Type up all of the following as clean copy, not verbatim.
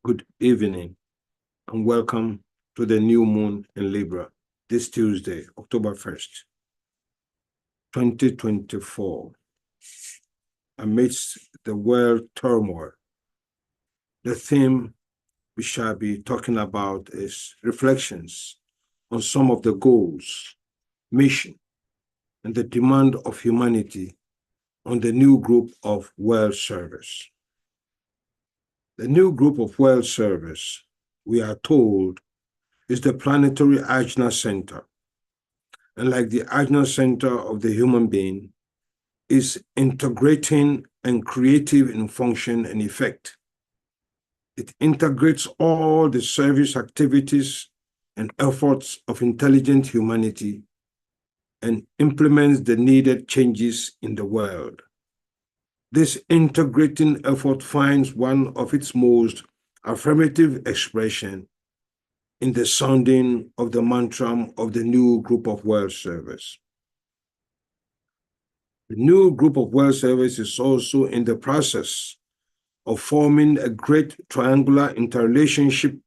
Good evening and welcome to the new moon in Libra this Tuesday, October 1st, 2024. Amidst the world turmoil, the theme we shall be talking about is reflections on some of the goals, mission, and the demand of humanity on the new group of world service. The new group of world service, we are told, is the planetary Ajna Center. And like the Ajna Center of the human being, is integrating and creative in function and effect. It integrates all the service activities and efforts of intelligent humanity and implements the needed changes in the world. This integrating effort finds one of its most affirmative expression in the sounding of the mantra of the new group of world service. The new group of world service is also in the process of forming a great triangular interrelationship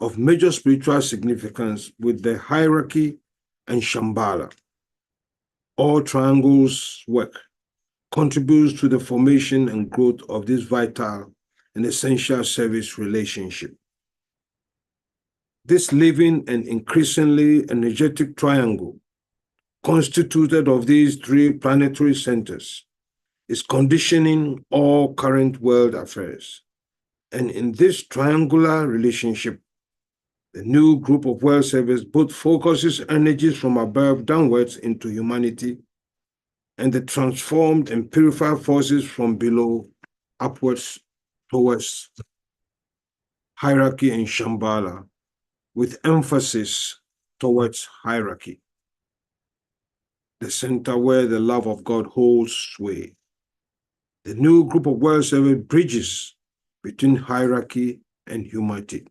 of major spiritual significance with the hierarchy and Shambhala. All triangles' work contributes to the formation and growth of this vital and essential service relationship. This living and increasingly energetic triangle, constituted of these three planetary centers, is conditioning all current world affairs. And in this triangular relationship, the new group of world service both focuses energies from above downwards into humanity and the transformed and purified forces from below upwards towards hierarchy and Shambhala, with emphasis towards hierarchy, the center where the love of God holds sway. The new group of world service bridges between hierarchy and humanity.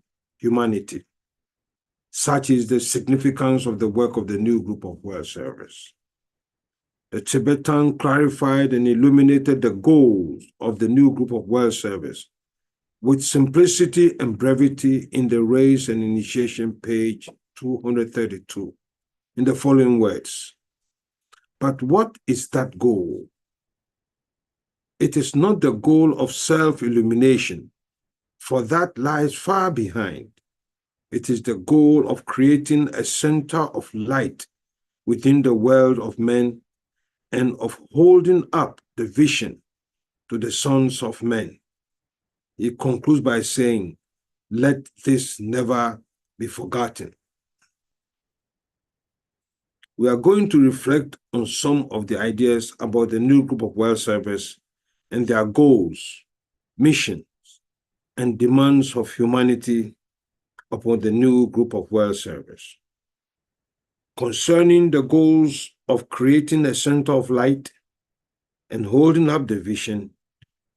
Such is the significance of the work of the new group of world service. The Tibetan clarified and illuminated the goals of the new group of world service with simplicity and brevity in the Raise and Initiation, page 232, in the following words. But what is that goal? It is not the goal of self-illumination, for that lies far behind. It is the goal of creating a center of light within the world of men and of holding up the vision to the sons of men. He concludes by saying, let this never be forgotten. We are going to reflect on some of the ideas about the new group of world service and their goals, missions, and demands of humanity upon the new group of world service. Concerning the goals of creating a center of light and holding up the vision,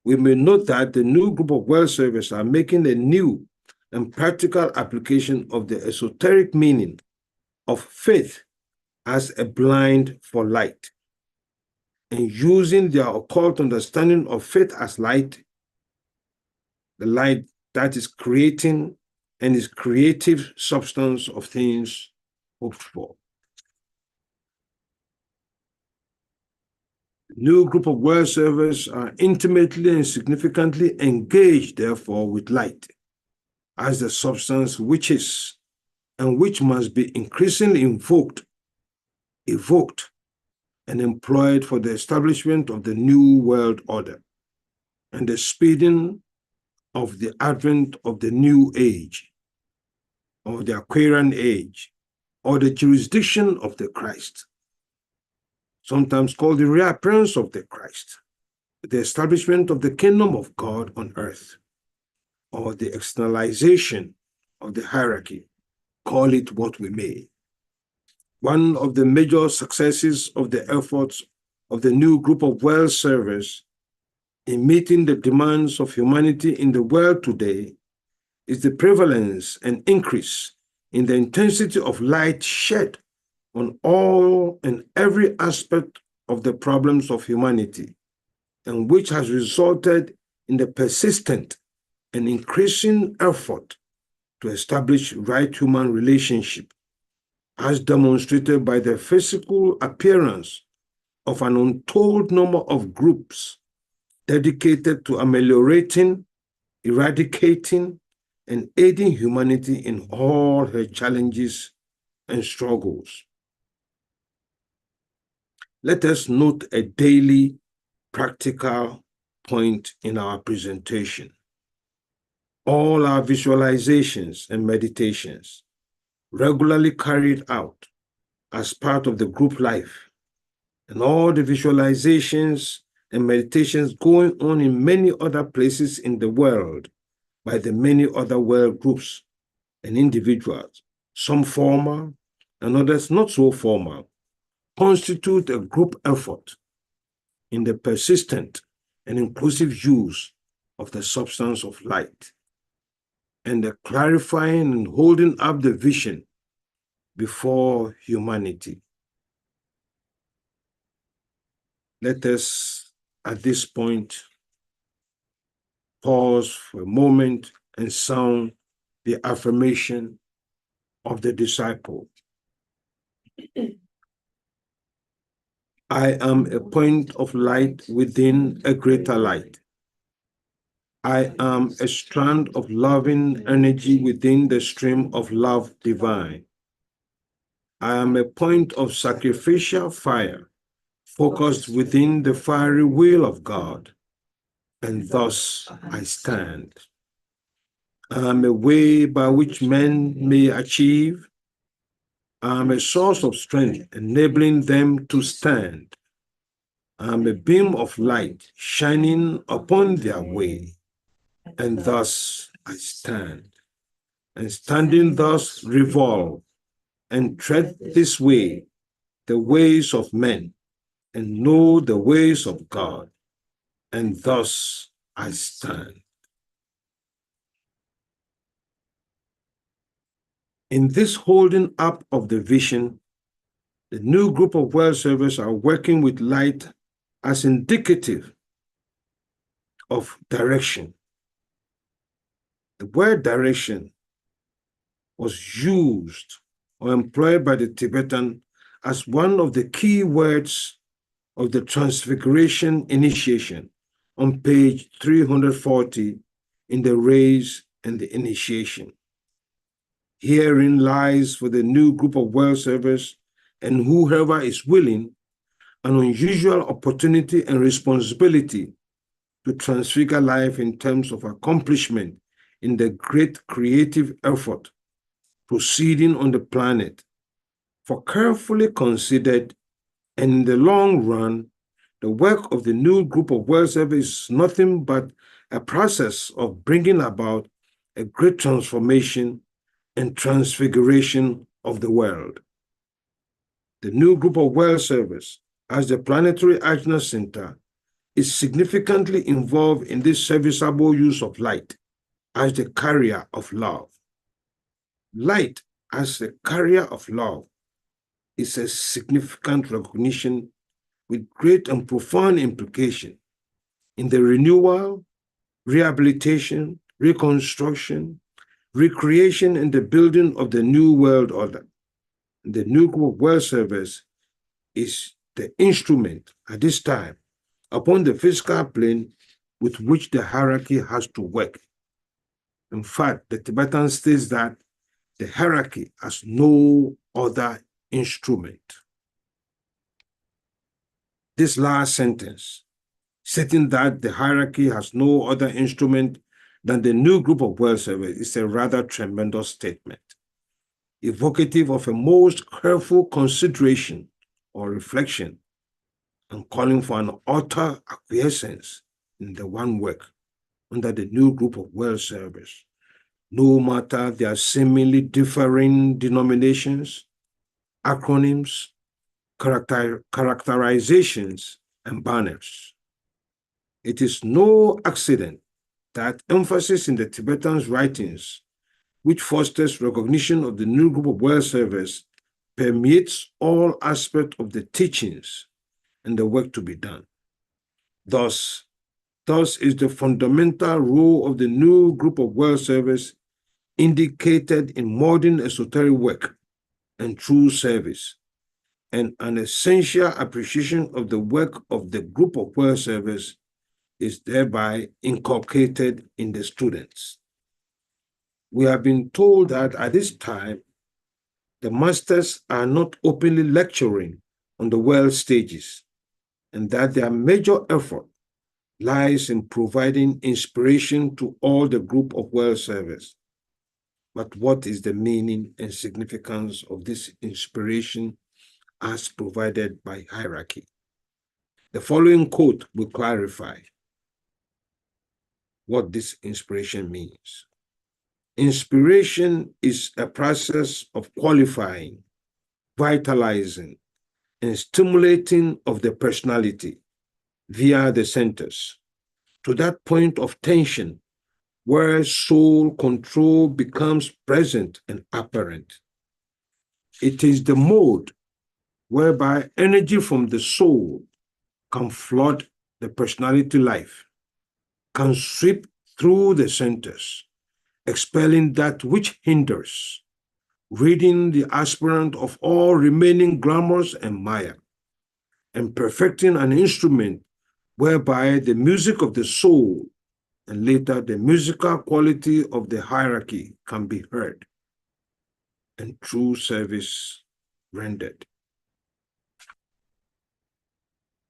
we may note that the new group of world service are making a new and practical application of the esoteric meaning of faith as a blind for light, and using their occult understanding of faith as light, the light that is creating and is creative substance of things hoped for. The new group of world servers are intimately and significantly engaged, therefore, with light as the substance which is and which must be increasingly evoked, and employed for the establishment of the new world order and the speeding of the advent of the new age, or the Aquarian age, or the jurisdiction of the Christ, sometimes called the reappearance of the Christ, the establishment of the kingdom of God on earth, or the externalization of the hierarchy, call it what we may. One of the major successes of the efforts of the new group of world servers in meeting the demands of humanity in the world today is the prevalence and increase in the intensity of light shed on all and every aspect of the problems of humanity, and which has resulted in the persistent and increasing effort to establish right human relationship, as demonstrated by the physical appearance of an untold number of groups dedicated to ameliorating, eradicating, and aiding humanity in all her challenges and struggles. Let us note a daily practical point in our presentation. All our visualizations and meditations regularly carried out as part of the group life, and all the visualizations and meditations going on in many other places in the world by the many other world groups and individuals, some formal and others not so formal, constitute a group effort in the persistent and inclusive use of the substance of light and the clarifying and holding up the vision before humanity. Let us, at this point, pause for a moment and sound the affirmation of the disciple. I am a point of light within a greater light. I am a strand of loving energy within the stream of love divine. I am a point of sacrificial fire focused within the fiery will of God, and thus I stand. I am a way by which men may achieve. I am a source of strength enabling them to stand. I am a beam of light shining upon their way, and thus I stand. And standing thus revolve and tread this way, the ways of men, and know the ways of God, and thus I stand. In this holding up of the vision, the new group of world servers are working with light as indicative of direction. The word direction was used or employed by the Tibetan as one of the key words of the Transfiguration Initiation on page 340 in the Rays and the Initiation. Herein lies for the new group of world servers and whoever is willing an unusual opportunity and responsibility to transfigure life in terms of accomplishment in the great creative effort proceeding on the planet. For carefully considered and in the long run, the work of the new group of world servers is nothing but a process of bringing about a great transformation and transfiguration of the world. The new group of world servers, as the Planetary Ajna Center, is significantly involved in this serviceable use of light as the carrier of love. Light as the carrier of love is a significant recognition with great and profound implication in the renewal, rehabilitation, reconstruction, recreation, and the building of the new world order. The new group of world servers is the instrument at this time upon the physical plane with which the hierarchy has to work. In fact, the Tibetan states that the hierarchy has no other instrument. This last sentence, stating that the hierarchy has no other instrument than the new group of world servers, is a rather tremendous statement, evocative of a most careful consideration or reflection and calling for an utter acquiescence in the one work under the new group of world servers, no matter their seemingly differing denominations, acronyms, characterizations, and banners. It is no accident that emphasis in the Tibetan's writings, which fosters recognition of the new group of world servers, permeates all aspects of the teachings and the work to be done. Thus is the fundamental role of the new group of world service indicated in modern esoteric work and true service, and an essential appreciation of the work of the group of world service is thereby inculcated in the students. We have been told that at this time, the masters are not openly lecturing on the world stages, and that their major effort lies in providing inspiration to all the group of world service. But what is the meaning and significance of this inspiration as provided by hierarchy? The following quote will clarify what this inspiration means. Inspiration is a process of qualifying, vitalizing, and stimulating of the personality via the centers to that point of tension where soul control becomes present and apparent. It is the mode whereby energy from the soul can flood the personality life, can sweep through the centers, expelling that which hinders, ridding the aspirant of all remaining glamours and maya, and perfecting an instrument whereby the music of the soul and later the musical quality of the hierarchy can be heard and true service rendered.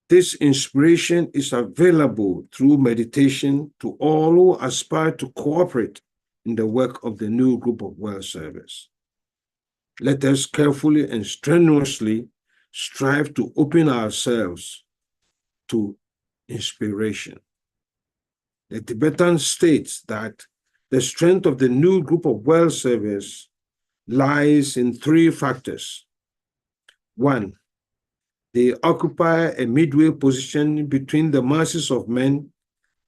This inspiration is available through meditation to all who aspire to cooperate in the work of the new group of world service. Let us carefully and strenuously strive to open ourselves to inspiration. The Tibetan states that the strength of the new group of world service lies in three factors. One, they occupy a midway position between the masses of men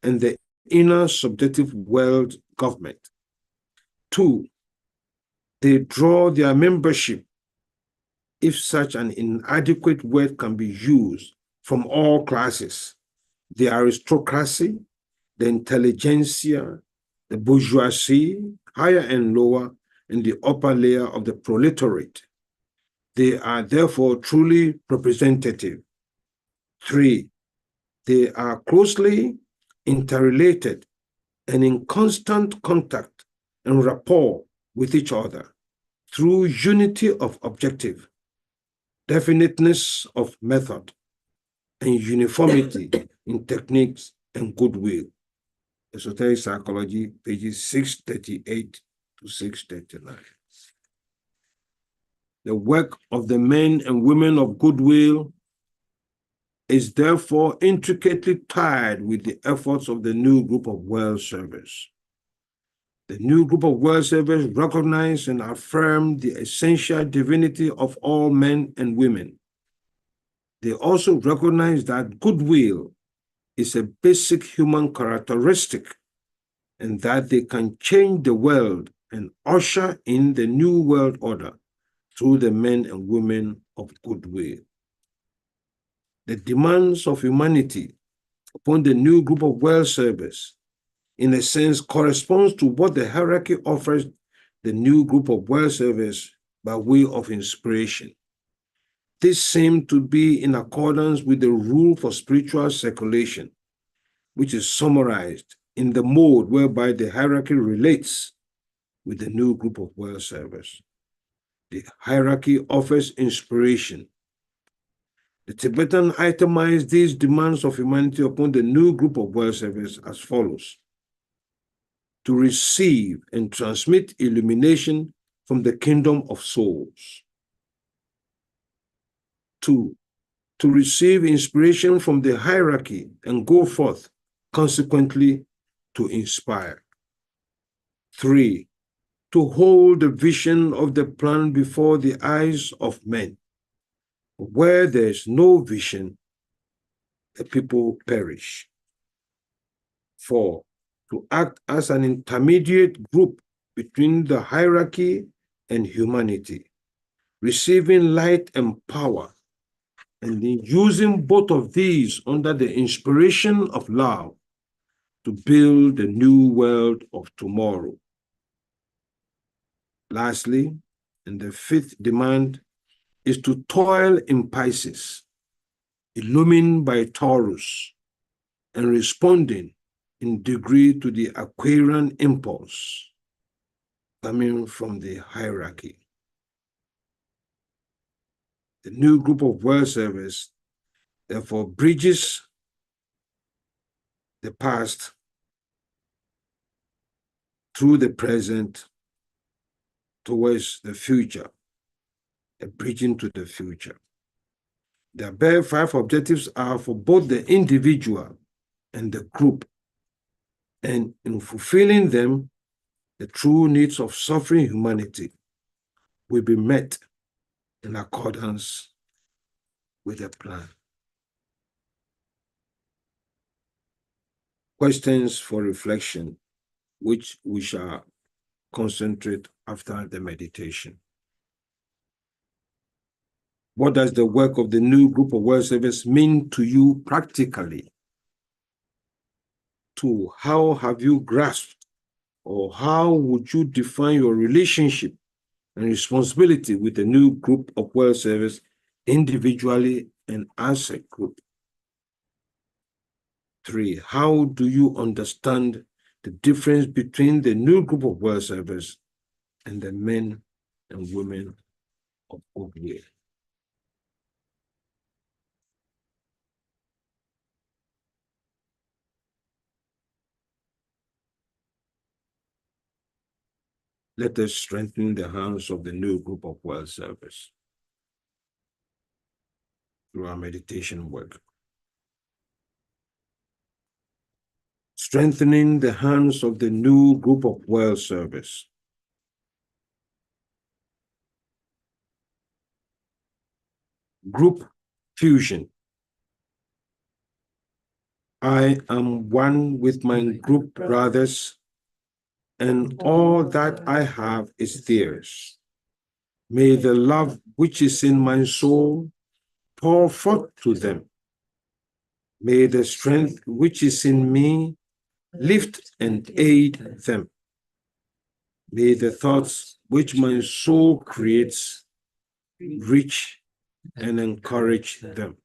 and the inner subjective world government. Two, they draw their membership, if such an inadequate word can be used, from all classes: the aristocracy, the intelligentsia, the bourgeoisie, higher and lower, and the upper layer of the proletariat. They are therefore truly representative. Three, they are closely interrelated and in constant contact and rapport with each other through unity of objective, definiteness of method, and uniformity in techniques and goodwill. Esoteric Psychology, pages 638 to 639. The work of the men and women of goodwill is therefore intricately tied with the efforts of the new group of world service. The new group of world service recognize and affirm the essential divinity of all men and women. They also recognize that goodwill is a basic human characteristic and that they can change the world and usher in the new world order through the men and women of goodwill. The demands of humanity upon the new group of world service, in a sense, corresponds to what the hierarchy offers the new group of world service by way of inspiration. This seemed to be in accordance with the rule for spiritual circulation, which is summarized in the mode whereby the hierarchy relates with the new group of world service. The hierarchy offers inspiration. The Tibetan itemized these demands of humanity upon the new group of world service as follows: to receive and transmit illumination from the kingdom of souls. 2, to receive inspiration from the hierarchy and go forth, consequently, to inspire. 3, to hold the vision of the plan before the eyes of men. Where there is no vision, the people perish. 4, to act as an intermediate group between the hierarchy and humanity, receiving light and power and in using both of these under the inspiration of love to build the new world of tomorrow. Lastly, and the fifth demand is to toil in Pisces, illumined by Taurus, and responding in degree to the Aquarian impulse coming from the hierarchy. The new group of world service therefore bridges the past through the present towards the future, a bridging to the future. The above 5 objectives are for both the individual and the group, and in fulfilling them, the true needs of suffering humanity will be met in accordance with the plan. Questions for reflection, which we shall concentrate after the meditation. What does the work of the new group of world service mean to you practically? 2, how have you grasped, or how would you define your relationship and responsibility with the new group of world service individually and as a group? 3, how do you understand the difference between the new group of world service and the men and women of goodwill? Let us strengthen the hands of the new group of world service through our meditation work. Strengthening the hands of the new group of world service. Group fusion. I am one with my group brothers, and all that I have is theirs. May the love which is in my soul pour forth to them. May the strength which is in me lift and aid them. May the thoughts which my soul creates reach and encourage them.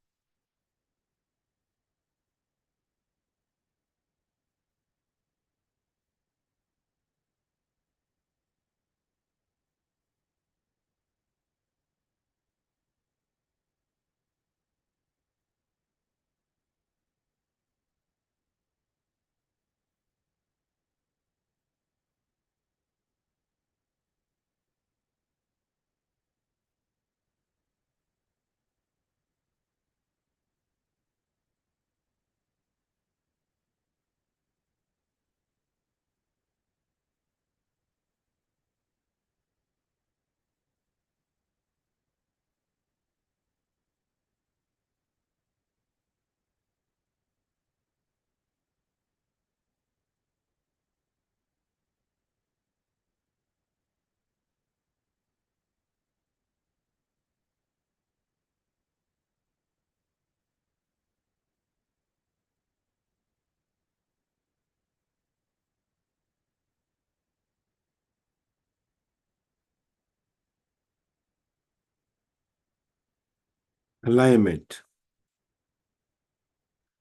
Alignment.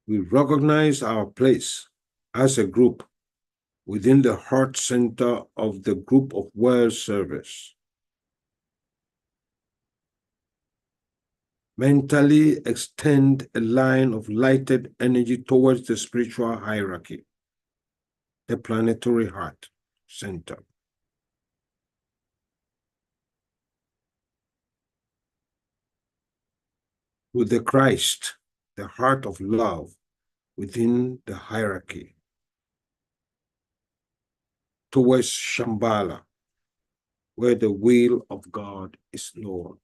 We recognize our place as a group within the heart center of the group of world service. Mentally extend a line of lighted energy towards the spiritual hierarchy, the planetary heart center. With the Christ, the heart of love within the hierarchy, towards Shambhala, where the will of God is known.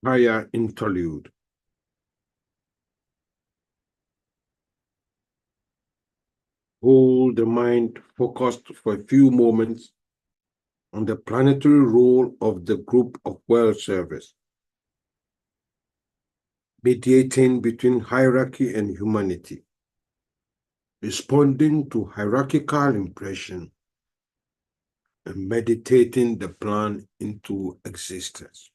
Higher interlude. Hold the mind focused for a few moments on the planetary role of the group of world service, mediating between hierarchy and humanity, responding to hierarchical impression, and meditating the plan into existence.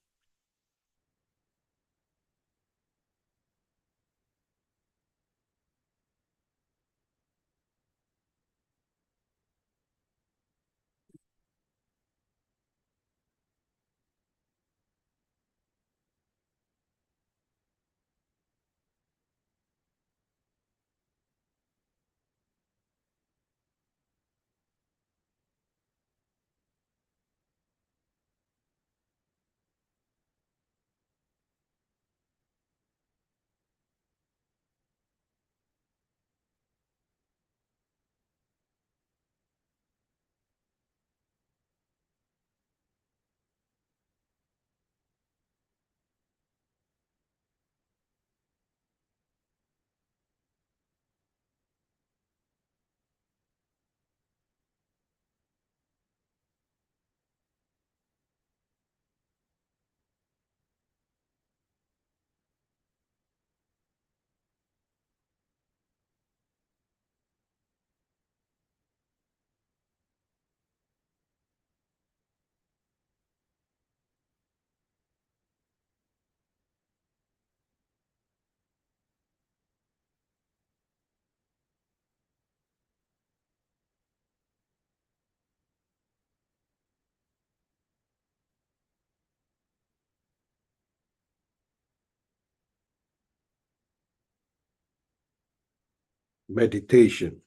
Meditation.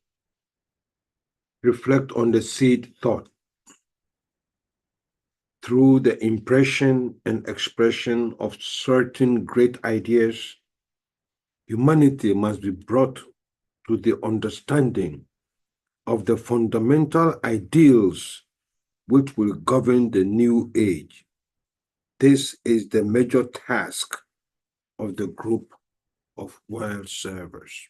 Reflect on the seed thought through the impression and expression of certain great ideas. Humanity must be brought to the understanding of the fundamental ideals which will govern the new age. This is the major task of the group of world servers.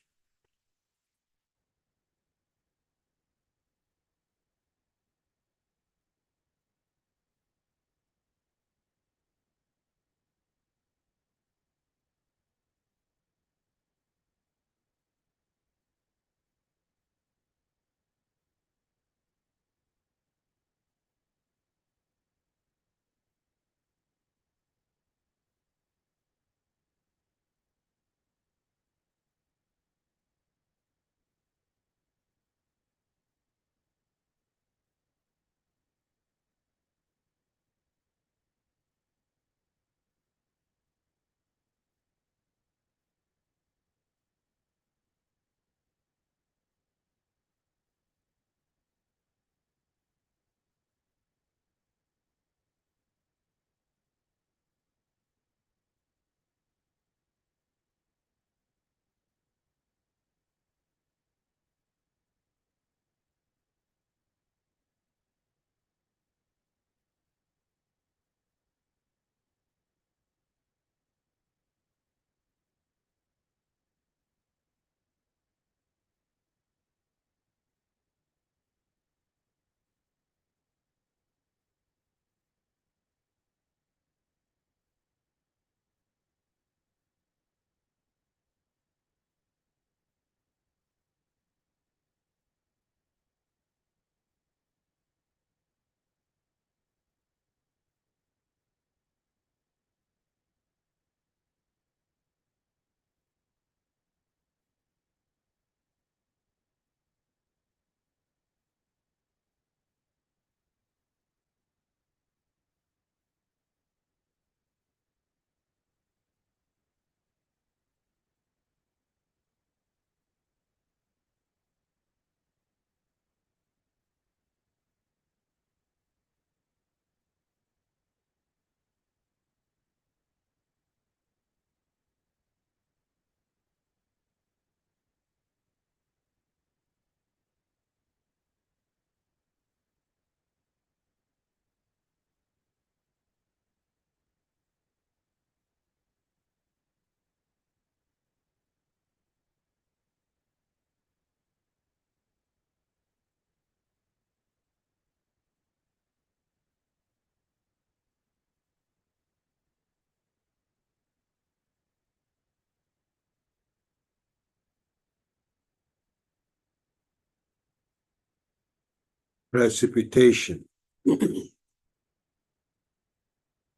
Precipitation.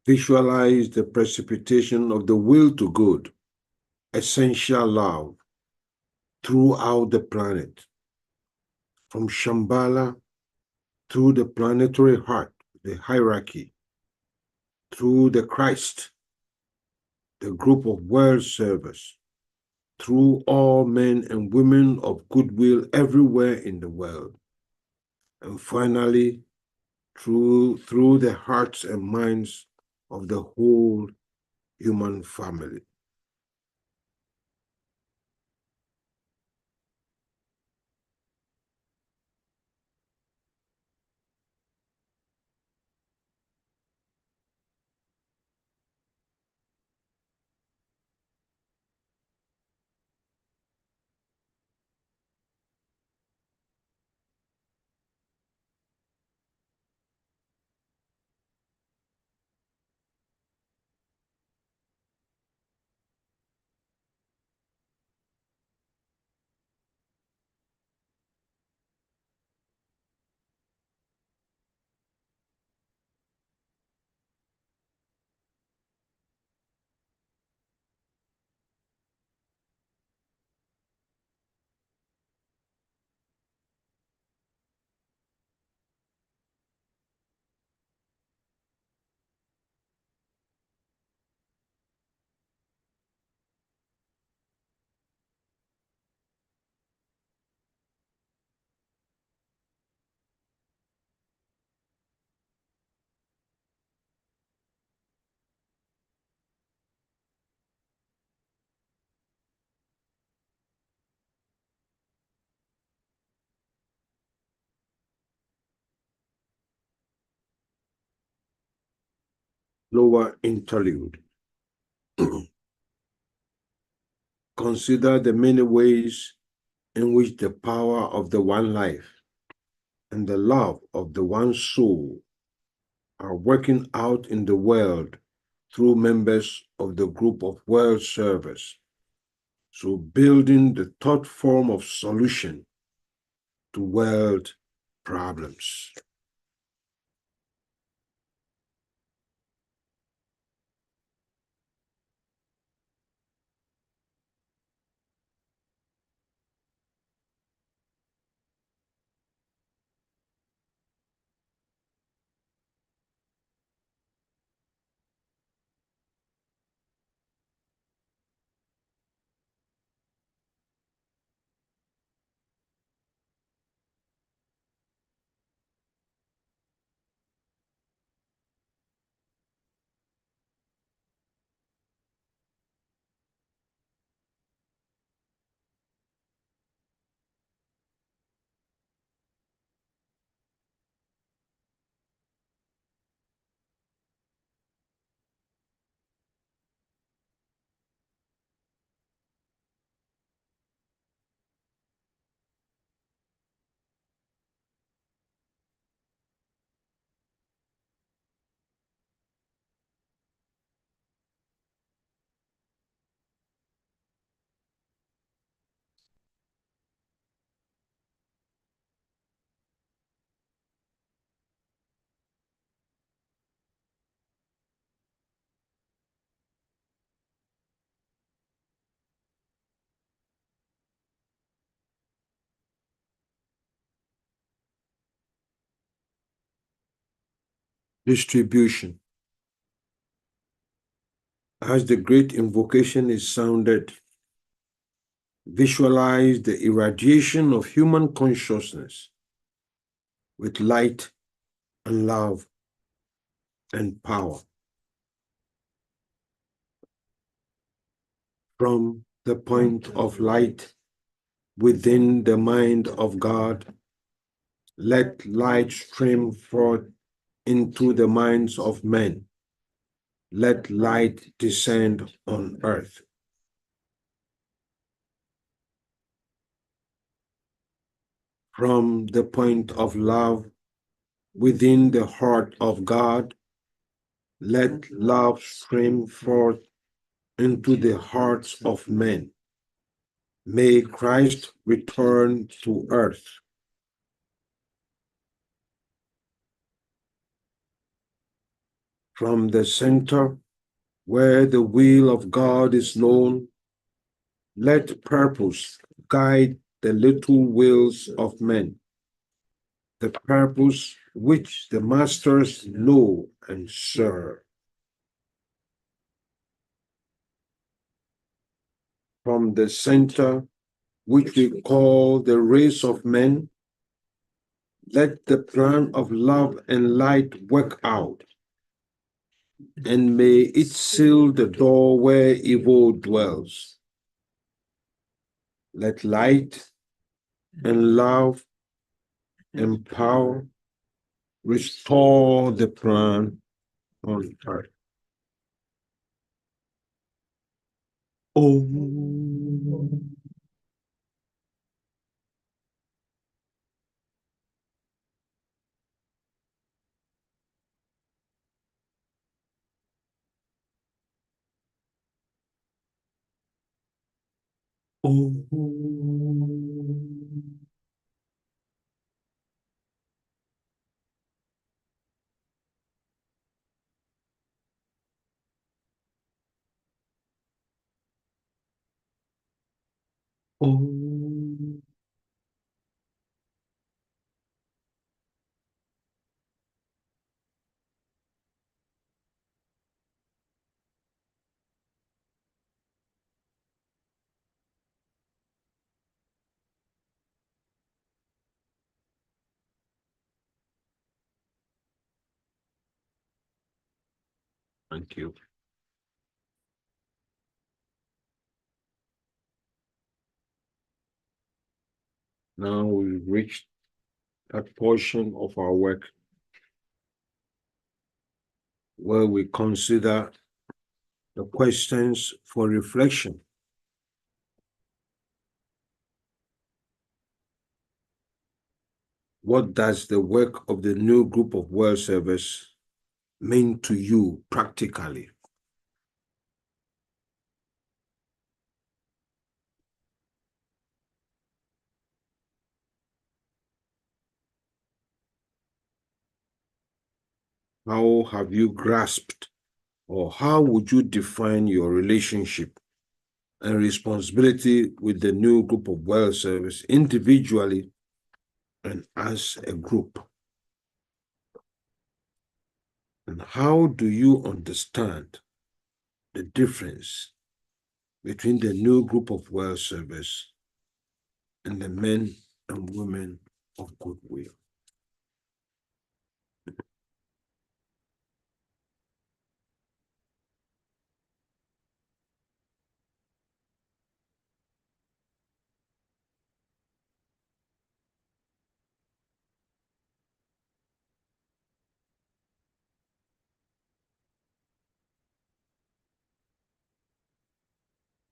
Visualize the precipitation of the will to good, essential love, throughout the planet, from Shambhala through the planetary heart, the hierarchy, through the Christ, the group of world servers, through all men and women of goodwill everywhere in the world, and finally, through the hearts and minds of the whole human family. Lower interlude. Consider the many ways in which the power of the one life and the love of the one soul are working out in the world through members of the group of world servers. So building the third form of solution to world problems. Distribution. As the great invocation is sounded, visualize the irradiation of human consciousness with light and love and power. From the point of light within the mind of God, let light stream forth into the minds of men. Let light descend on earth. From the point of love within the heart of God, let love stream forth into the hearts of men. May Christ return to earth. From the center, where the will of God is known, let purpose guide the little wills of men, the purpose which the masters know and serve. From the center, which we call the race of men, let the plan of love and light work out, and may it seal the door where evil dwells. Let light and love and power restore the plan on earth. Oh. Thank you. Now we've reached that portion of our work where we consider the questions for reflection. What does the work of the new group of world service mean to you practically? How have you grasped, or how would you define your relationship and responsibility with the new group of world service individually and as a group? And how do you understand the difference between the new group of world service and the men and women of goodwill?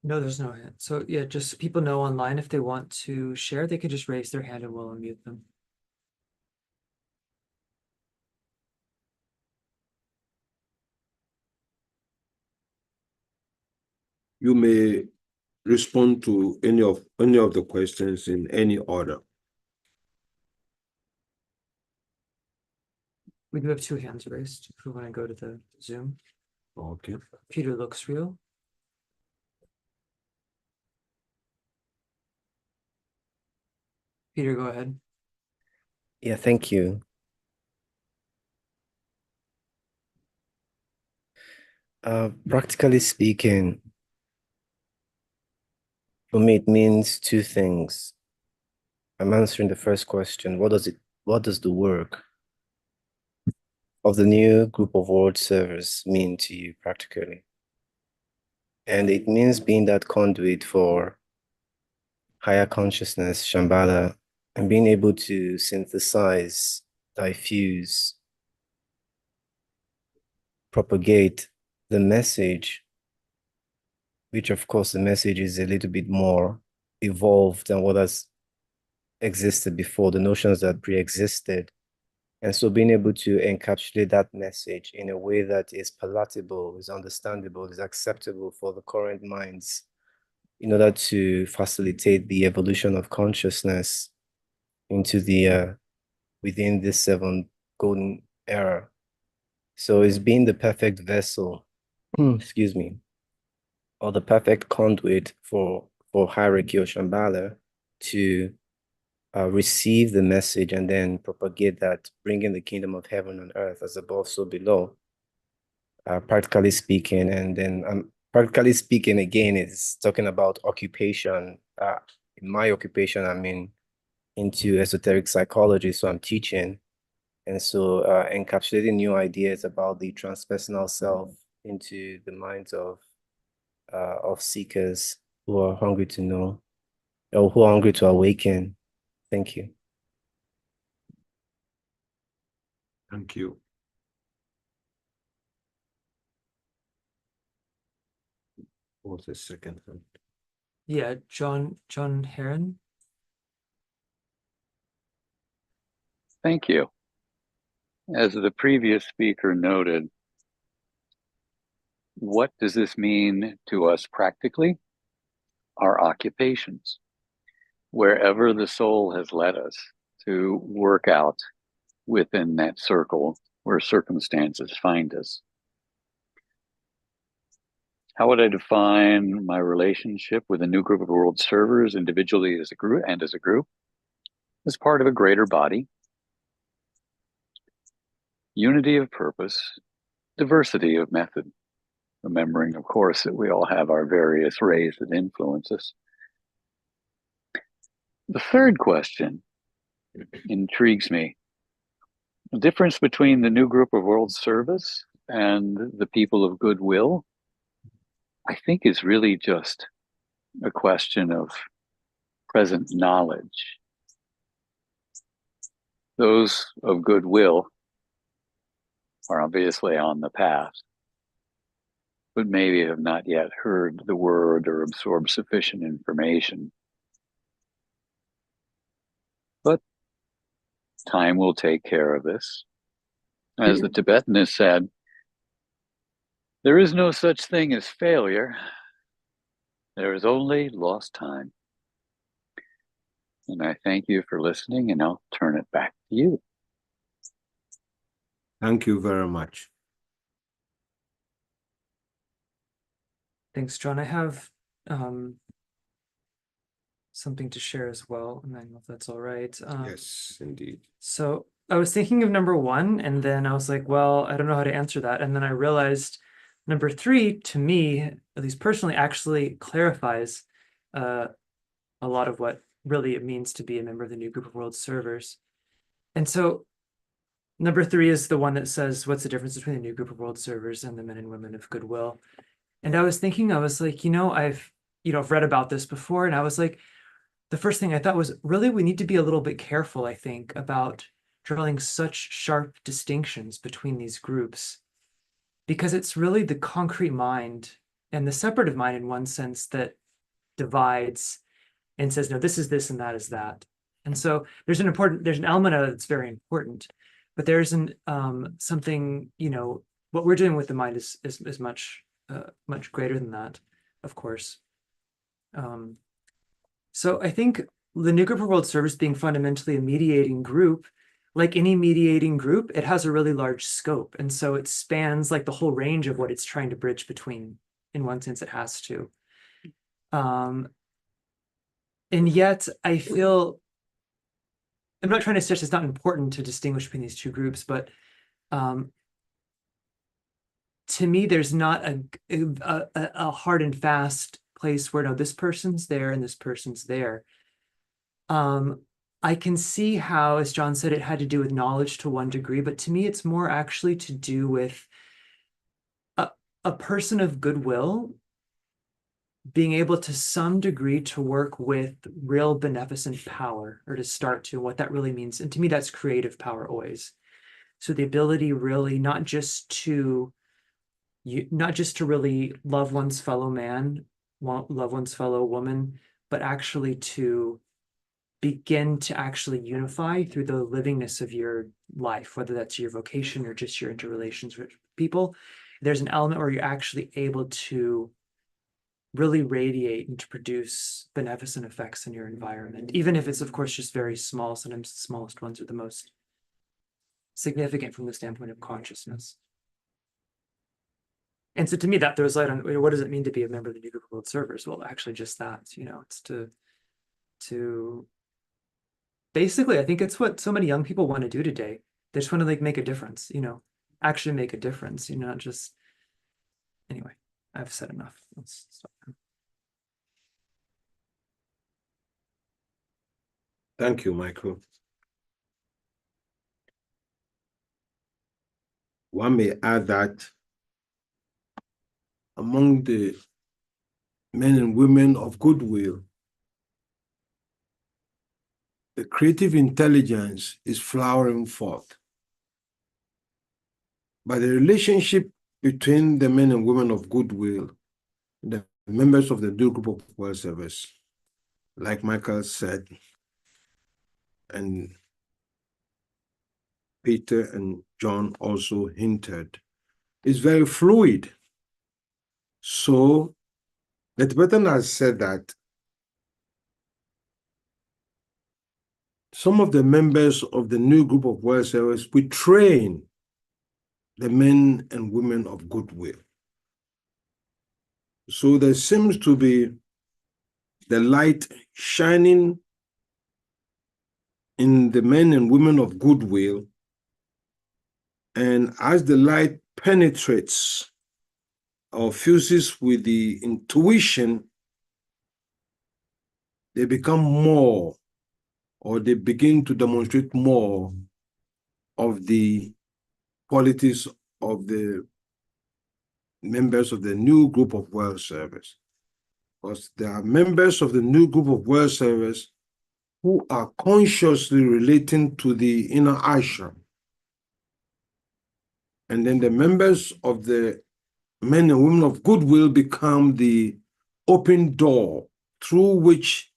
No, there's no hand. So yeah, just people know online if they want to share, they could just raise their hand and we'll unmute them. You may respond to any of the questions in any order. We do have two hands raised if we want to go to the Zoom. Okay. Peter looks real. Peter, go ahead. Yeah, thank you. Practically speaking, for me, it means two things. I'm answering the first question. What does the work of the new group of world servers mean to you practically? And it means being that conduit for higher consciousness, Shambhala, and being able to synthesize, diffuse, propagate the message, which of course the message is a little bit more evolved than what has existed before, the notions that pre-existed. And so being able to encapsulate that message in a way that is palatable, is understandable, is acceptable for the current minds in order to facilitate the evolution of consciousness into the within this seven golden era. So it's being the perfect vessel, excuse me, or the perfect conduit for hierarchy or Shambhala to receive the message and then propagate that, bringing the kingdom of heaven on earth as above, so below, practically speaking. And then practically speaking, again, is talking about occupation. In my occupation, I mean, into esoteric psychology, so I'm teaching. And so encapsulating new ideas about the transpersonal self into the minds of seekers who are hungry to know, or who are hungry to awaken. Thank you. Thank you. What was the second one? Yeah, John Heron. Thank you. As the previous speaker noted, what does this mean to us practically? Our occupations. Wherever the soul has led us to work out within that circle where circumstances find us. How would I define my relationship with a new group of world servers, individually as a group and as a group? As part of a greater body, unity of purpose, diversity of method. Remembering, of course, that we all have our various rays that influence us. The third question intrigues me. The difference between the new group of world service and the people of goodwill, I think, is really just a question of present knowledge. Those of goodwill are obviously on the path, but maybe have not yet heard the word or absorbed sufficient information. But time will take care of this. As the Tibetan has said, there is no such thing as failure. There is only lost time. And I thank you for listening, and I'll turn it back to you. Thank you very much. Thanks, John. I have something to share as well, and I don't know if that's all right. Yes, indeed. So I was thinking of number 1, and then I was like, well, I don't know how to answer that. And then I realized number 3, to me, at least personally, actually clarifies a lot of what really it means to be a member of the new group of world servers. And so number 3 is the one that says, what's the difference between the new group of world servers and the men and women of goodwill? And I was thinking, I was like, I've read about this before, and I was like, the first thing I thought was, really, we need to be a little bit careful, I think, about drawing such sharp distinctions between these groups, because it's really the concrete mind and the separative mind, in one sense, that divides and says, no, this is this and that is that. And so there's an element of it that's very important, but there's something, what we're doing with the mind is much greater than that, of course. So I think the new group of world service, being fundamentally a mediating group, like any mediating group, it has a really large scope. And so it spans like the whole range of what it's trying to bridge between. In one sense, it has to. And yet I feel, I'm not trying to suggest it's not important to distinguish between these two groups, but to me, there's not a hard and fast place where, no, this person's there and this person's there. I can see how, as John said, it had to do with knowledge to one degree, but to me, it's more actually to do with a person of goodwill being able to some degree to work with real beneficent power, or to start to, what that really means. And to me, that's creative power always. So the ability really not just to really love one's fellow man, love one's fellow woman, but actually to begin to actually unify through the livingness of your life, whether that's your vocation or just your interrelations with people. There's an element where you're actually able to really radiate and to produce beneficent effects in your environment, even if it's, of course, just very small. Sometimes the smallest ones are the most significant from the standpoint of consciousness. And so to me, that throws light on, you know, what does it mean to be a member of the new group of world servers? Well, actually just that, you know, it's to basically, I think it's what so many young people want to do today. They just want to like make a difference, you know, actually make a difference, you know, not just, anyway, I've said enough. Let's stop now. Thank you, Michael. One may add that among the men and women of goodwill, the creative intelligence is flowering forth. But the relationship between the men and women of goodwill, the members of the new group of world service, like Michael said, and Peter and John also hinted, is very fluid. So the Tibetan has said that some of the members of the new group of world service will train the men and women of goodwill. So there seems to be the light shining in the men and women of goodwill. And as the light penetrates or fuses with the intuition, they become more, or they begin to demonstrate more of the qualities of the members of the new group of world service. Because there are members of the new group of world service who are consciously relating to the inner ashram. And then the members of the men and women of goodwill become the open door through which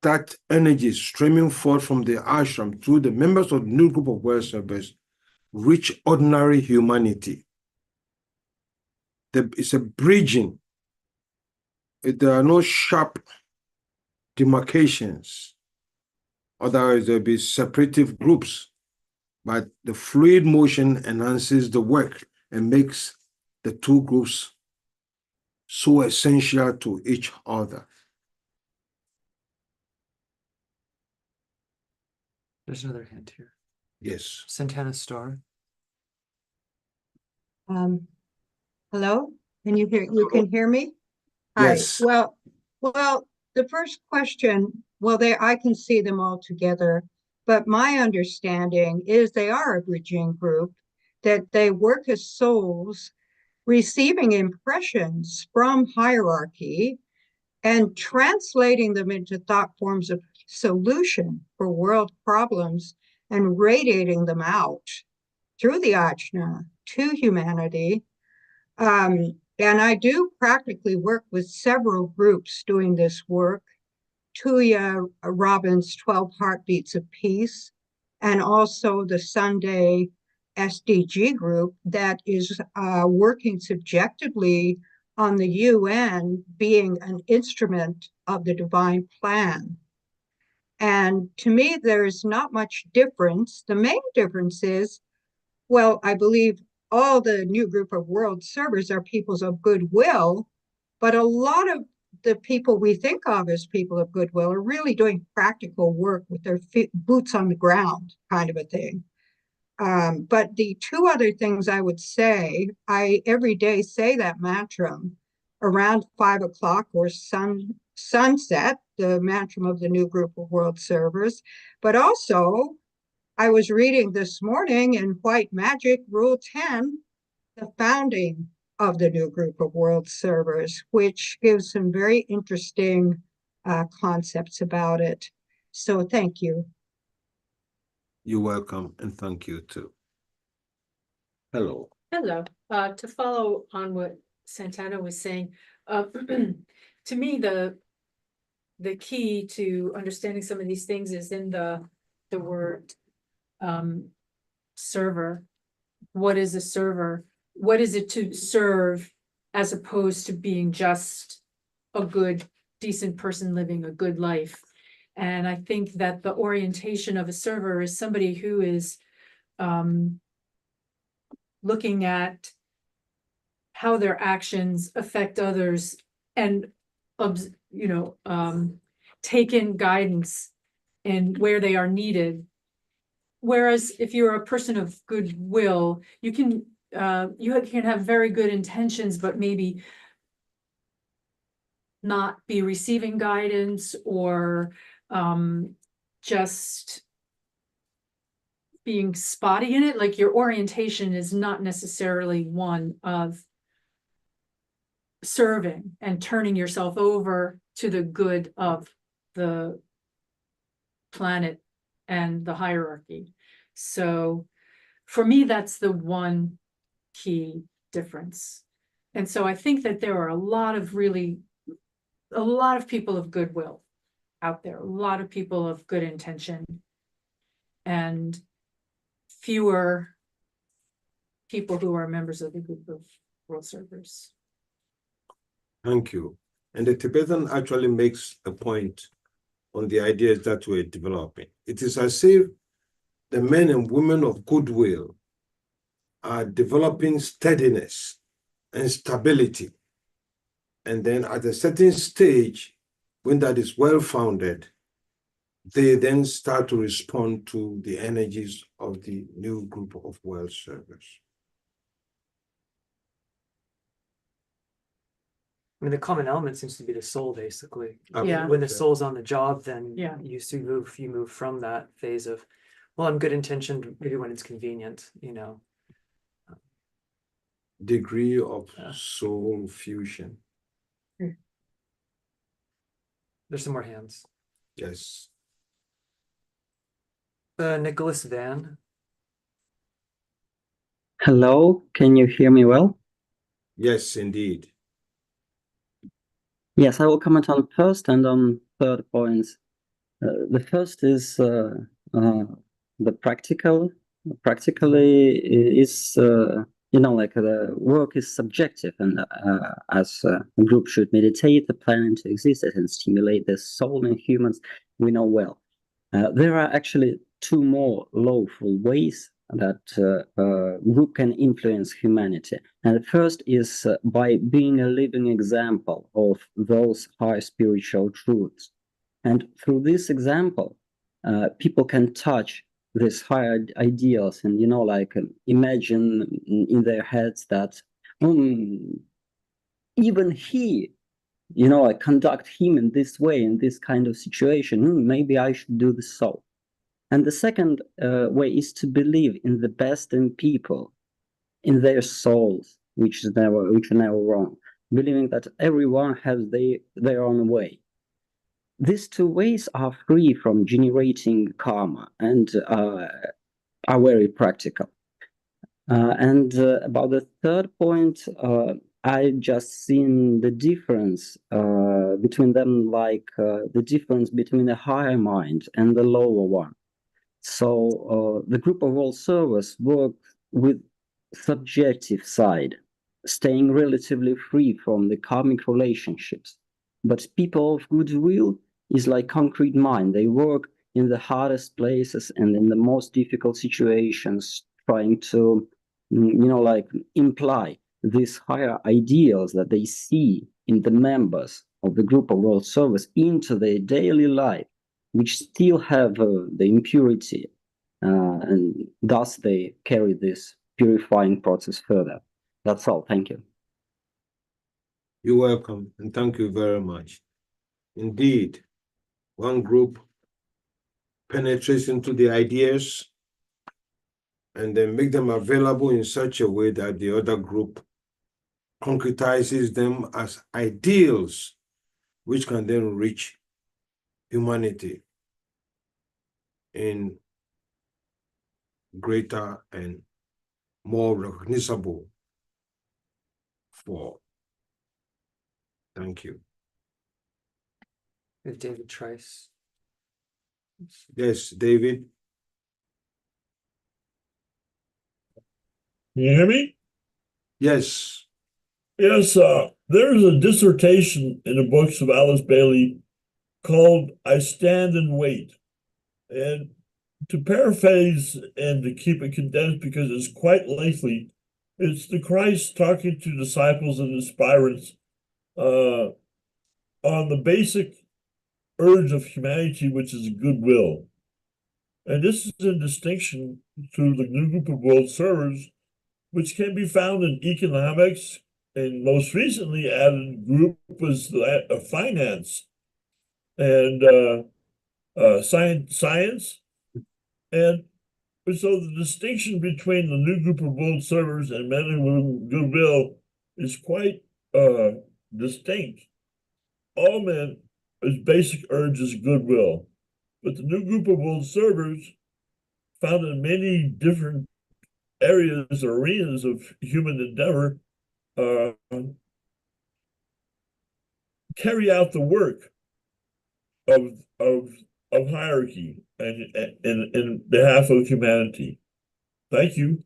that energy is streaming forth from the ashram through the members of the new group of world service reach ordinary humanity. It's a bridging. There are no sharp demarcations. Otherwise, there'll be separative groups. But the fluid motion enhances the work and makes the two groups so essential to each other. There's another hand here. Yes. Santana Star. Hello, you can hear me? Hi. Yes. Well, the first question, I can see them all together, but my understanding is they are a bridging group, that they work as souls, receiving impressions from hierarchy and translating them into thought forms of solution for world problems and radiating them out through the ajna to humanity. And I do practically work with several groups doing this work. Tuya Robbins' 12 Heartbeats of Peace, and also the Sunday SDG group that is working subjectively on the UN being an instrument of the divine plan. And to me, there's not much difference. The main difference is, well, I believe all the new group of world servers are peoples of goodwill, but a lot of the people we think of as people of goodwill are really doing practical work with their boots on the ground, kind of a thing. But the two other things I would say, I every day say that mantra around 5 o'clock or sunset, the mantra of the new group of world servers, but also I was reading this morning in White Magic, Rule 10, the founding of the new group of world servers, which gives some very interesting concepts about it. So thank you. You're welcome, and thank you too. Hello. Hello. To follow on what Santana was saying, to me, the key to understanding some of these things is in the word server. What is a server? What is it to serve as opposed to being just a good, decent person living a good life? And I think that the orientation of a server is somebody who is looking at how their actions affect others and, take in guidance and where they are needed. Whereas if you're a person of goodwill, you can have very good intentions, but maybe not be receiving guidance or just being spotty in it. Like your orientation is not necessarily one of serving and turning yourself over to the good of the planet and the hierarchy. So for me, that's the one key difference. And so I think that there are a lot of people of goodwill out there, a lot of people of good intention, and fewer people who are members of the group of world servers. Thank you. And the Tibetan actually makes a point on the ideas that we're developing. It is as if the men and women of goodwill are developing steadiness and stability. And then at a certain stage, when that is well-founded, they then start to respond to the energies of the new group of world servers. I mean, the common element seems to be the soul, basically. Yeah. When the soul's on the job, then Yeah. you move from that phase of, well, I'm good intentioned, maybe when it's convenient, Degree of Yeah. soul fusion. There's some more hands. Yes. Nicholas Van. Hello, can you hear me well? Yes, indeed. Yes, I will comment on first and on third points. The first is the practical. Practically is, like the work is subjective, and as a group should meditate the plan to exist and stimulate the soul in humans, we know well. There are actually two more lawful ways that group can influence humanity. And the first is by being a living example of those high spiritual truths. And through this example, people can touch these higher ideals and, imagine in their heads that even he, I conduct him in this way, in this kind of situation, maybe I should do the so. And the second way is to believe in the best in people, in their souls, which are never wrong, believing that everyone has their own way. These two ways are free from generating karma and are very practical. And about the third point, I just seen the difference between them, like the difference between the higher mind and the lower one. So the group of world servers work with subjective side, staying relatively free from the karmic relationships. But people of goodwill is like concrete mind. They work in the hardest places and in the most difficult situations, trying to, imply these higher ideals that they see in the members of the group of world servers into their daily life, which still have the impurity, and thus they carry this purifying process further. That's all. Thank you. You're welcome, and thank you very much. Indeed, one group penetrates into the ideas and then make them available in such a way that the other group concretizes them as ideals, which can then reach humanity in greater and more recognizable form. Thank you. We have David Trice. Yes, David. Can you hear me? Yes. Yes, there's a dissertation in the books of Alice Bailey called I Stand and Wait. And to paraphrase and to keep it condensed because it's quite lengthy, It's the Christ talking to disciples and aspirants on the basic urge of humanity, which is goodwill. And this is in distinction to the new group of world servers, which can be found in economics, and most recently added group was finance and science. And so the distinction between the new group of world servers and men and women goodwill is quite distinct. All men, his basic urge is goodwill, but the new group of world servers, found in many different areas or arenas of human endeavor, carry out the work of hierarchy and in behalf of humanity. Thank you.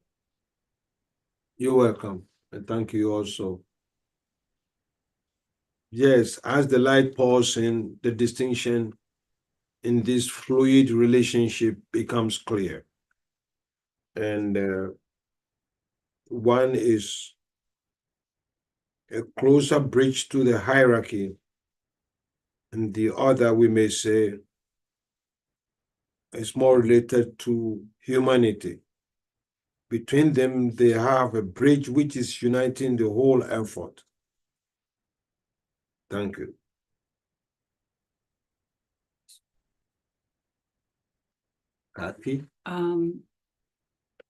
You're welcome, and thank you also. Yes, as the light pours in, the distinction in this fluid relationship becomes clear. And one is a closer bridge to the hierarchy, and the other, we may say, is more related to humanity. Between them, they have a bridge which is uniting the whole effort. Thank you. Kathy?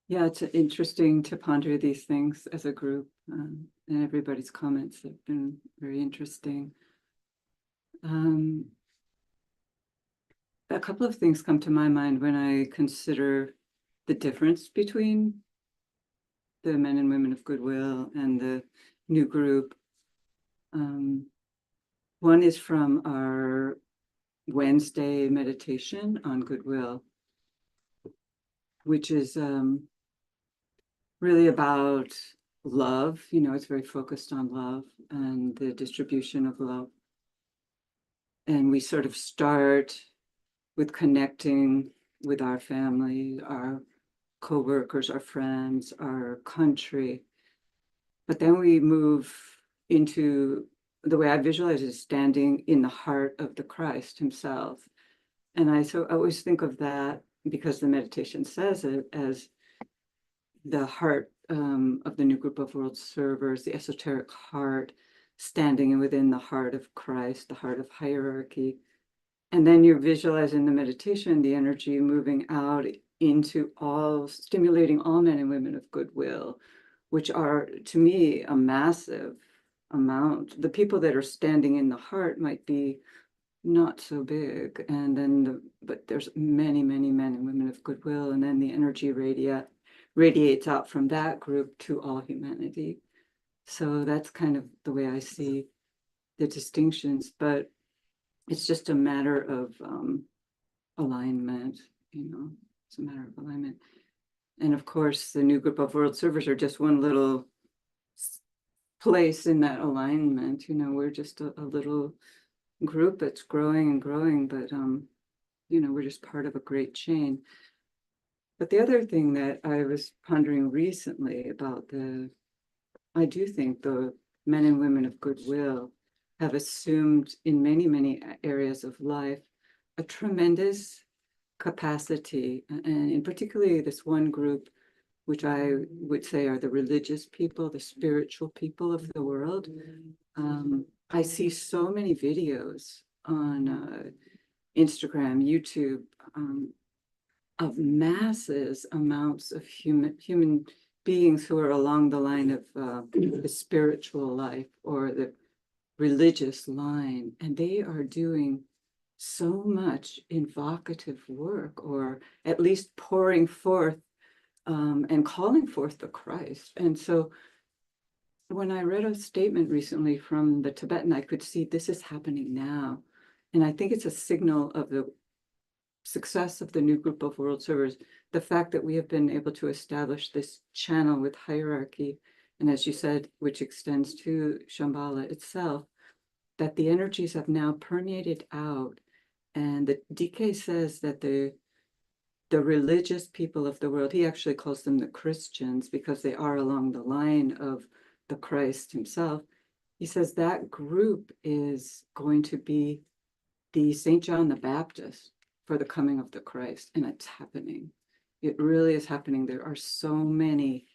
Yeah, it's interesting to ponder these things as a group, and everybody's comments have been very interesting. A couple of things come to my mind when I consider the difference between the men and women of goodwill and the new group. One is from our Wednesday meditation on goodwill, which is really about love. You know, it's very focused on love and the distribution of love. And we sort of start with connecting with our family, our co-workers, our friends, our country. But then we move into the way I visualize it, standing in the heart of the Christ himself. And I always think of that, because the meditation says it, as the heart of the new group of world servers, the esoteric heart, standing within the heart of Christ, the heart of hierarchy. And then you're visualizing the meditation, the energy moving out into stimulating all men and women of goodwill, which are, to me, a massive amount. The people that are standing in the heart might be not so big, and then but there's many, many men and women of goodwill, and then the energy radiates out from that group to all humanity. So that's kind of the way I see the distinctions, but it's just a matter of alignment, you know, it's a matter of alignment. And of course, the new group of world servers are just one little place in that alignment. You know, we're just a little group that's growing and growing, but you know, we're just part of a great chain. But the other thing that I was pondering recently about I do think the men and women of goodwill have assumed in many, many areas of life a tremendous capacity, and in particularly this one group, which I would say are the religious people, the spiritual people of the world. I see so many videos on Instagram, YouTube, of masses amounts of human beings who are along the line of the spiritual life or the religious line, and they are doing so much invocative work, or at least pouring forth and calling forth the Christ. And so when I read a statement recently from the Tibetan, I could see this is happening now. And I think it's a signal of the success of the new group of world servers, the fact that we have been able to establish this channel with hierarchy, and as you said, which extends to Shambhala itself, that the energies have now permeated out. And the DK says that the the religious people of the world, he actually calls them the Christians because they are along the line of the Christ himself. He says that group is going to be the St. John the Baptist for the coming of the Christ, and it's happening. It really is happening. There are so many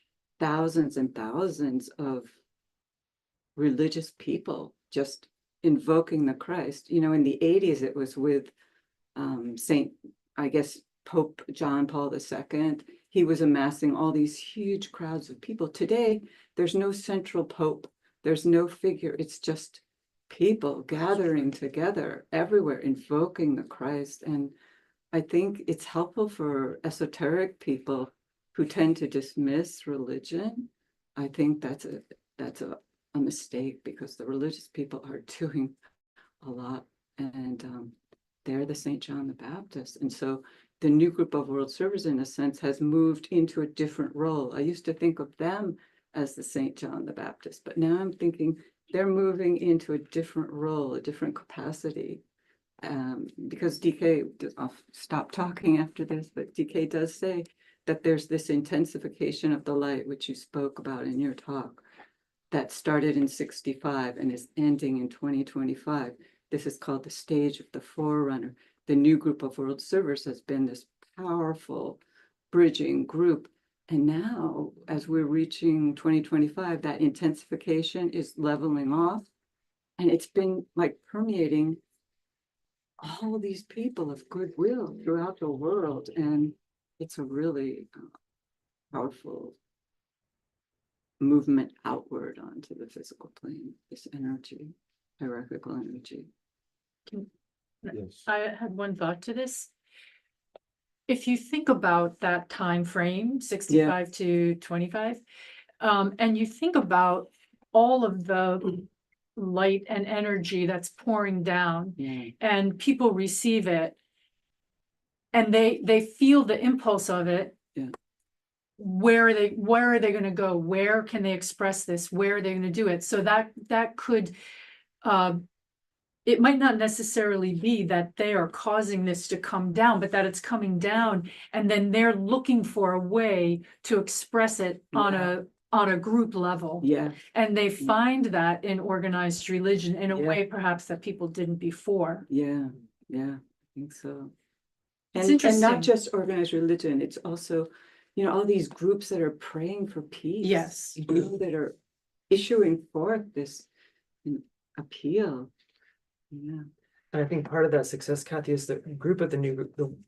thousands and thousands of religious people just invoking the Christ. You know, in the 80s, it was with Pope John Paul II. He was amassing all these huge crowds of people. Today, there's no central pope. There's no figure. It's just people gathering together everywhere, invoking the Christ. And I think it's helpful for esoteric people who tend to dismiss religion. I think that's a mistake, because the religious people are doing a lot, and they're the St. John the Baptist. And so the new group of world servers, in a sense, has moved into a different role. I used to think of them as the St. John the Baptist, but now I'm thinking they're moving into a different role, a different capacity. Because DK, I'll stop talking after this, but DK does say that there's this intensification of the light, which you spoke about in your talk, that started in 65 and is ending in 2025. This is called the stage of the forerunner. The new group of world servers has been this powerful bridging group. And now, as we're reaching 2025, that intensification is leveling off. And it's been like permeating all these people of goodwill throughout the world. And it's a really powerful movement outward onto the physical plane, this energy, hierarchical energy. Yes. I had one thought to this. If you think about that time frame, 65 to 25, and you think about all of the light and energy that's pouring down, and people receive it, and they feel the impulse of it. Where are they going to go? Where can they express this? Where are they going to do it? So that could, it might not necessarily be that they are causing this to come down, but that it's coming down, and then they're looking for a way to express it on a group level. And they find that in organized religion in a way perhaps that people didn't before. I think so. It's And interesting. not just organized religion, it's also, you know, all these groups that are praying for peace. Yes. You know, that are issuing forth this appeal. And I think part of that success, Kathy, is the group of the new group,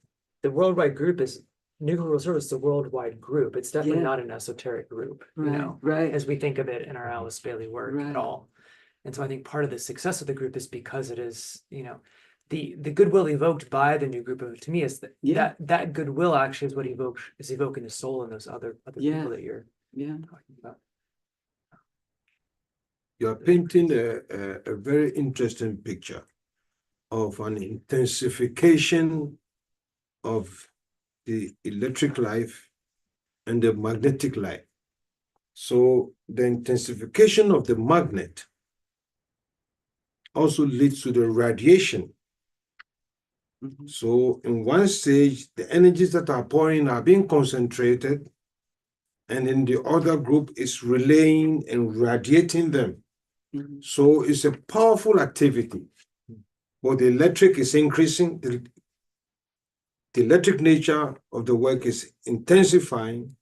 the worldwide group is New World Service, the worldwide group. It's definitely not an esoteric group, you know, as we think of it in our Alice Bailey work at all. And so I think part of the success of the group is because it is, you know, the goodwill evoked by the new group of, to me, is that goodwill actually is what is evoking the soul in those other people that you're talking about. You're painting a very interesting picture of an intensification of the electric life and the magnetic life. So the intensification of the magnet also leads to the radiation. So in one stage, the energies that are pouring are being concentrated, and in the other group is relaying and radiating them. So it's a powerful activity. But the electric is increasing, the electric nature of the work is intensifying.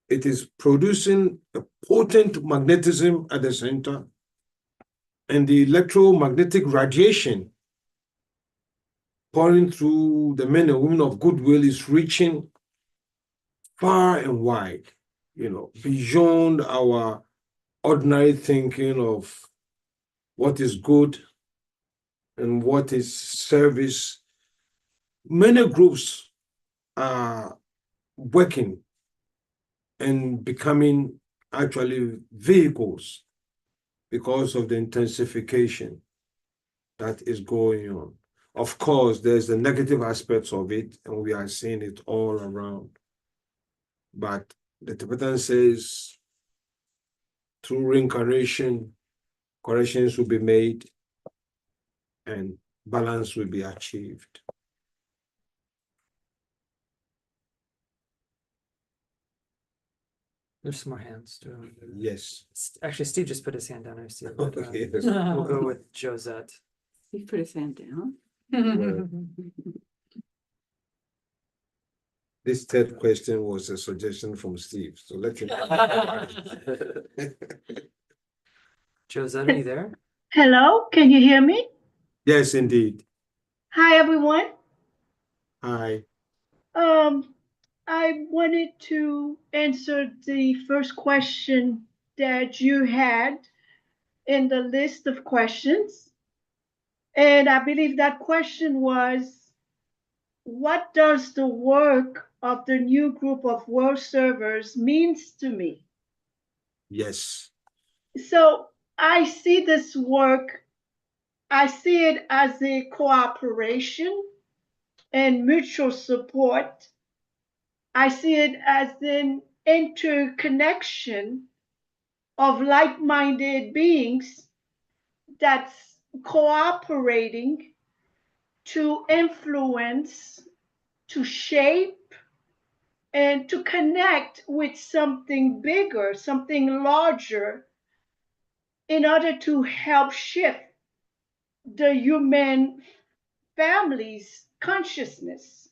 It is producing a potent magnetism at the center, and the electromagnetic radiation pouring through the men and women of goodwill is reaching far and wide, you know, beyond our ordinary thinking of what is good and what is service. Many groups are working and becoming actually vehicles because of the intensification that is going on. Of course, there's the negative aspects of it, and we are seeing it all around. But the Tibetan says, through reincarnation, corrections will be made and balance will be achieved. There's some more hands. Yes. Actually, Steve just put his hand down. I see it. But, Okay. we'll go with Josette. He put his hand down. This third question was a suggestion from Steve, so let him. Josette, are you there? Hello, can you hear me? Yes, indeed. Hi, everyone. Hi. I wanted to answer the first question that you had in the list of questions. And I believe that question was, what does the work of the new group of world servers means to me? Yes. So I see this work, I see it as a cooperation and mutual support. I see it as an interconnection of like-minded beings that's cooperating to influence, to shape, and to connect with something bigger, something larger, in order to help shift the human family's consciousness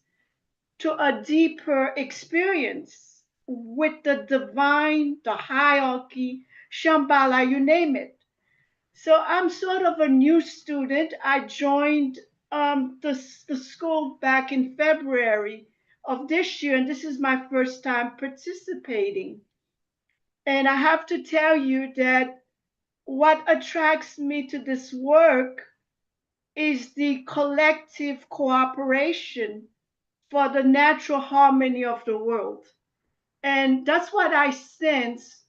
to a deeper experience with the divine, the hierarchy, Shambhala, you name it. So I'm sort of a new student. I joined the school back in February of this year, and this is my first time participating. And I have to tell you that what attracts me to this work is the collective cooperation for the natural harmony of the world. And that's what I sense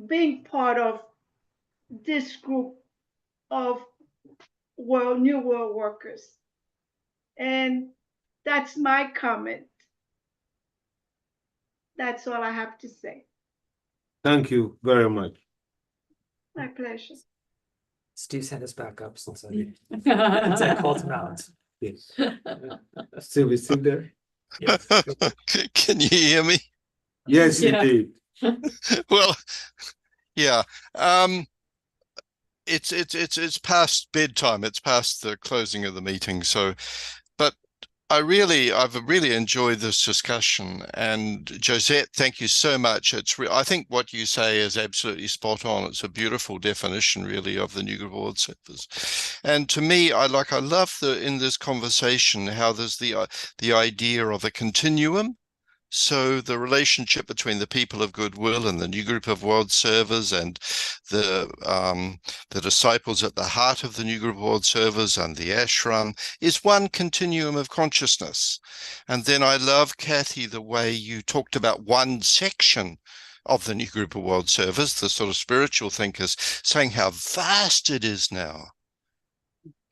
being part of this group of new world workers. And that's my comment. That's all I have to say. Thank you very much. My pleasure. Steve's hand is back up since I called him out. Yes. Steve is still there? Yes. Can you hear me? Yes, Yeah. indeed. Well, yeah. It's past bedtime. It's past the closing of the meeting. So, but I've really enjoyed this discussion. And Josette, thank you so much. I think what you say is absolutely spot on. It's a beautiful definition, really, of the new group of world servers. And to me, I love in this conversation how there's the idea of a continuum. So the relationship between the people of goodwill and the new group of world servers and the disciples at the heart of the new group of world servers and the ashram is one continuum of consciousness. And then I love, Kathy, the way you talked about one section of the new group of world servers, the sort of spiritual thinkers, saying how vast it is now.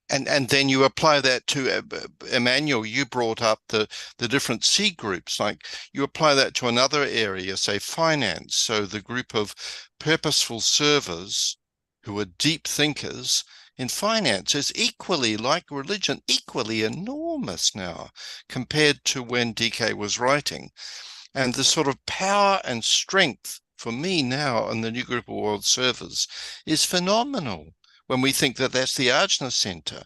And then you apply that to Emmanuel. You brought up the different C groups, like you apply that to another area, say finance. So the group of purposeful servers who are deep thinkers in finance is equally, like religion, equally enormous now compared to when DK was writing. And the sort of power and strength for me now in the new group of world servers is phenomenal. When we think that that's the Ajna Center.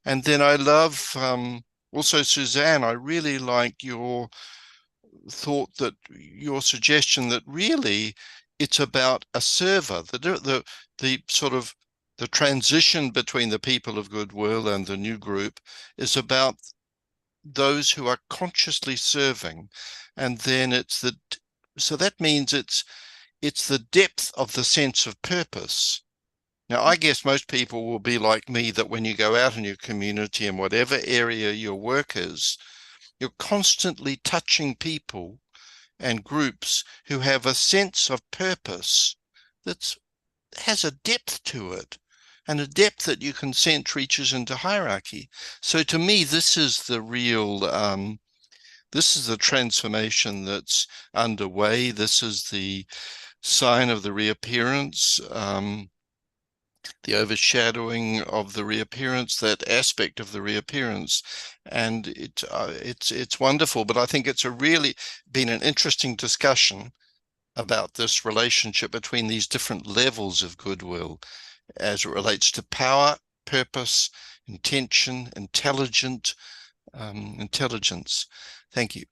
And then I love also, Suzanne, I really like your thought that your suggestion that really it's about a server, the sort of the transition between the people of goodwill and the new group is about those who are consciously serving. And then so that means it's the depth of the sense of purpose. Now, I guess most people will be like me, that when you go out in your community in whatever area your work is, you're constantly touching people and groups who have a sense of purpose that has a depth to it, and a depth that you can sense reaches into hierarchy. So to me, this is the real, this is the transformation that's underway. This is the sign of the reappearance. The overshadowing of the reappearance, that aspect of the reappearance, and it's wonderful. But I think it's really been an interesting discussion, about this relationship between these different levels of goodwill as it relates to power, purpose, intention, intelligence. Thank you.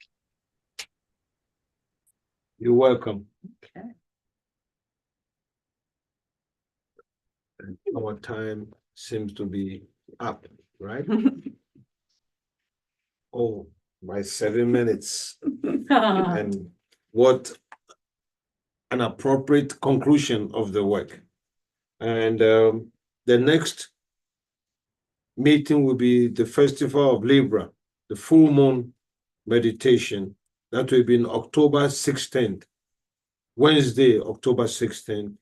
You're welcome. Okay. And our time seems to be up, right? Oh, my 7 minutes. And what an appropriate conclusion of the work. And the next meeting will be the Festival of Libra, the full moon meditation. That will be in October 16th, Wednesday, October 16th,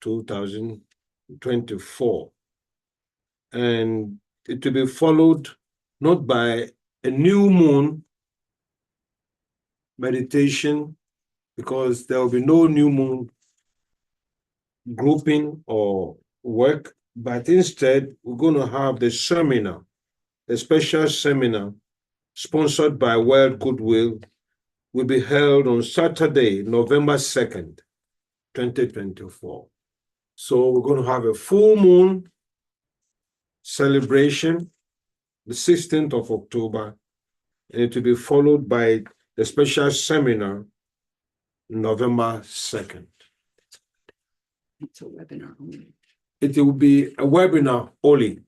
2024. And it will be followed not by a new moon meditation, because there will be no new moon grouping or work, but instead we're going to have the seminar, a special seminar sponsored by World Goodwill, will be held on Saturday, November 2nd, 2024. So we're going to have a full moon celebration, the 16th of October, and it will be followed by the special seminar, November 2nd. It's a webinar only. It will be a webinar only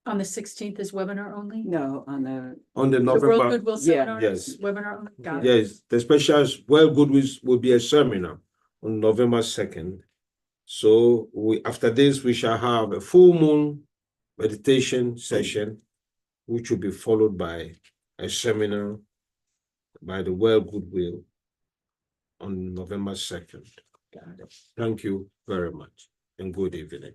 On the 16th is webinar only? No, on the, on the The World November. Goodwill Yeah. Seminar is Yes. webinar only? Got it. Yes, the special World Goodwill will be a seminar on November 2nd. So after this, we shall have a full moon meditation session, which will be followed by a seminar by the World Goodwill on November 2nd. Thank you very much and good evening.